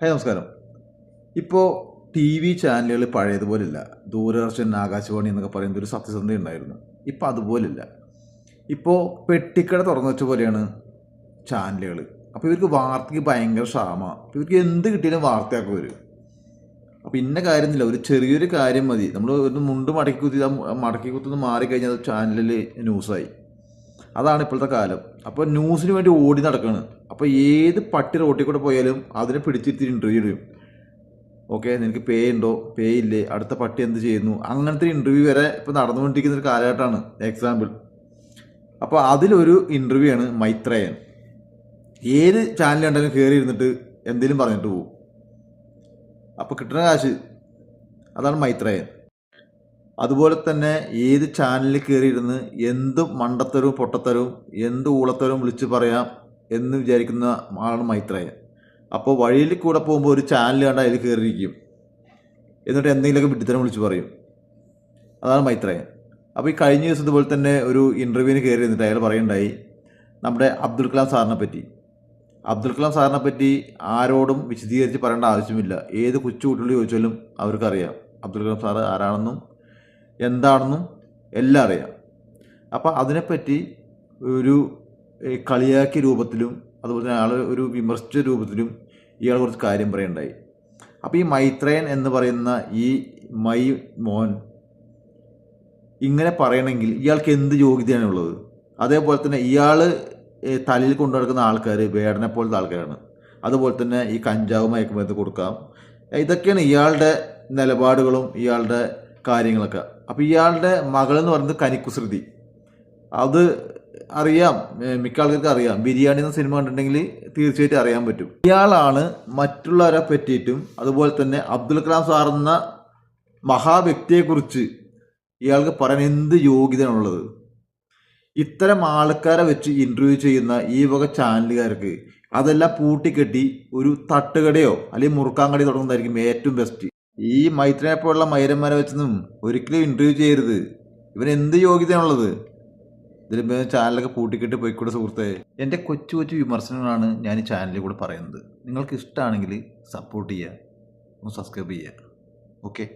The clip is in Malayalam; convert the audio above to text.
ഹായ് നമസ്കാരം. ഇപ്പോൾ ടി വി ചാനലുകൾ പഴയതുപോലില്ല. ദൂരദർശൻ, ആകാശവാണി എന്നൊക്കെ പറയുന്നത് ഒരു സത്യസന്ധത ഉണ്ടായിരുന്നു. ഇപ്പം അതുപോലില്ല. ഇപ്പോൾ പെട്ടിക്കട തുറന്നു വെച്ച പോലെയാണ് ചാനലുകൾ. അപ്പോൾ ഇവർക്ക് വാർത്തയ്ക്ക് ഭയങ്കര ക്ഷാമമാണ്. അപ്പോൾ ഇവർക്ക് എന്ത് കിട്ടിയാലും വാർത്തയാക്കും വരും. അപ്പോൾ ഇന്ന കാര്യമൊന്നുമില്ല, ഒരു ചെറിയൊരു കാര്യം മതി. നമ്മൾ ഒരു മുണ്ട് മടക്കി കുത്തുന്ന മാറിക്കഴിഞ്ഞാൽ അത് ചാനലിൽ ന്യൂസായി. അതാണ് ഇപ്പോഴത്തെ കാലം. അപ്പോൾ ന്യൂസിന് വേണ്ടി ഓടി നടക്കുകയാണ്. അപ്പോൾ ഏത് പട്ടി റോട്ടിൽ കൂടെ പോയാലും അതിനെ പിടിച്ചിരുത്തി ഇൻ്റർവ്യൂ ചെയ്യും. ഓക്കെ, നിനക്ക് പേ ഉണ്ടോ, പേ ഇല്ലേ, അടുത്ത പട്ടി എന്ത് ചെയ്യുന്നു, അങ്ങനത്തെ ഇൻ്റർവ്യൂ വരെ ഇപ്പോൾ നടന്നുകൊണ്ടിരിക്കുന്ന ഒരു കാലഘട്ടമാണ്. എക്സാമ്പിൾ, അപ്പോൾ അതിലൊരു ഇൻ്റർവ്യൂ ആണ് മൈത്രേയൻ. ഏത് ചാനൽ കണ്ടാലും കയറി ഇരുന്നിട്ട് എന്തെങ്കിലും പറഞ്ഞിട്ട് പോകും. അപ്പോൾ കിട്ടുന്ന കാശ്, അതാണ് മൈത്രേയൻ. അതുപോലെ തന്നെ ഏത് ചാനലിൽ കയറിയിരുന്ന് എന്ത് മണ്ടത്തരവും പൊട്ടത്തരവും എന്ത് ഊളത്തരവും വിളിച്ച് പറയാം എന്ന് വിചാരിക്കുന്ന ആളാണ് മൈത്രേയൻ. അപ്പോൾ വഴിയിൽ കൂടെ പോകുമ്പോൾ ഒരു ചാനൽ കണ്ടാൽ അതിൽ കയറിയിരിക്കും, എന്നിട്ട് എന്തെങ്കിലുമൊക്കെ വിഡ്ഢിത്തരം വിളിച്ച് പറയും. അതാണ് മൈത്രേയൻ. അപ്പോൾ ഈ കഴിഞ്ഞ ദിവസം ഇതുപോലെ തന്നെ ഒരു ഇൻ്റർവ്യൂവിന് കയറി ഇരുന്നിട്ട് അയാൾ പറയുണ്ടായി നമ്മുടെ അബ്ദുൽ കലാം സാറിനെ പറ്റി ആരോടും വിശദീകരിച്ച് പറയേണ്ട ആവശ്യമില്ല. ഏത് കൊച്ചുകുട്ടികൾ ചോദിച്ചാലും അവർക്കറിയാം അബ്ദുൽ കലാം സാറ് ആരാണെന്നും എന്താണെന്നും എല്ലാം അറിയാം. അപ്പോൾ അതിനെപ്പറ്റി ഒരു കളിയാക്കിയ രൂപത്തിലും അതുപോലെ തന്നെ ആൾ ഒരു വിമർശിച്ച രൂപത്തിലും ഇയാൾ കുറച്ച് കാര്യം പറയുണ്ടായി. അപ്പോൾ ഈ മൈത്രേയൻ എന്ന് പറയുന്ന ഈ മോൻ ഇങ്ങനെ പറയണമെങ്കിൽ ഇയാൾക്ക് എന്ത് യോഗ്യതയാണുള്ളത്? അതേപോലെ തന്നെ ഇയാൾ തലയിൽ കൊണ്ടു നടക്കുന്ന ആൾക്കാർ വേടനെ പോലത്തെ ആൾക്കാരാണ്. അതുപോലെ തന്നെ ഈ കഞ്ചാവ് മയക്കുമരുന്ന് കൊടുക്കാം, ഇതൊക്കെയാണ് ഇയാളുടെ നിലപാടുകളും ഇയാളുടെ കാര്യങ്ങളൊക്കെ. അപ്പോൾ ഇയാളുടെ മകളെന്ന് പറയുന്നത് കനിക്കുസൃതി, അത് അറിയാം, മിക്ക ആൾക്കാർക്ക് അറിയാം. ബിരിയാണി എന്ന സിനിമ കണ്ടിട്ടുണ്ടെങ്കിൽ തീർച്ചയായിട്ടും അറിയാൻ പറ്റും. ഇയാളാണ് മറ്റുള്ളവരെ പറ്റിയിട്ടും അതുപോലെ തന്നെ അബ്ദുൽ കലാം സാർ എന്ന മഹാവ്യക്തിയെക്കുറിച്ച് ഇയാൾക്ക് പറയാൻ എന്ത് യോഗ്യതയാണുള്ളത്? ഇത്തരം ആൾക്കാരെ വെച്ച് ഇൻ്റർവ്യൂ ചെയ്യുന്ന ഈ വക ചാനലുകാർക്ക് അതെല്ലാം പൂട്ടിക്കെട്ടി ഒരു തട്ടുകടയോ അല്ലെങ്കിൽ മുറുക്കാങ്കടി തുടങ്ങുന്നതായിരിക്കും ഏറ്റവും ബെസ്റ്റ്. ഈ മൈത്രേനെ പോലുള്ള മൈരന്മാരെ വെച്ചൊന്നും ഒരിക്കലും ഇൻ്റർവ്യൂ ചെയ്യരുത്. ഇവനെന്ത് യോഗ്യതയാണുള്ളത്? ഇതിൽ ചാനലൊക്കെ പൂട്ടിക്കെട്ടി പോയിക്കൂടെ സുഹൃത്തെ? എൻ്റെ കൊച്ചു കൊച്ചു വിമർശനങ്ങളാണ് ഞാൻ ഈ ചാനലിൽ കൂടെ പറയുന്നത്. നിങ്ങൾക്ക് ഇഷ്ടമാണെങ്കിൽ സപ്പോർട്ട് ചെയ്യുക, ഒന്ന് സബ്സ്ക്രൈബ് ചെയ്യുക. ഓക്കെ.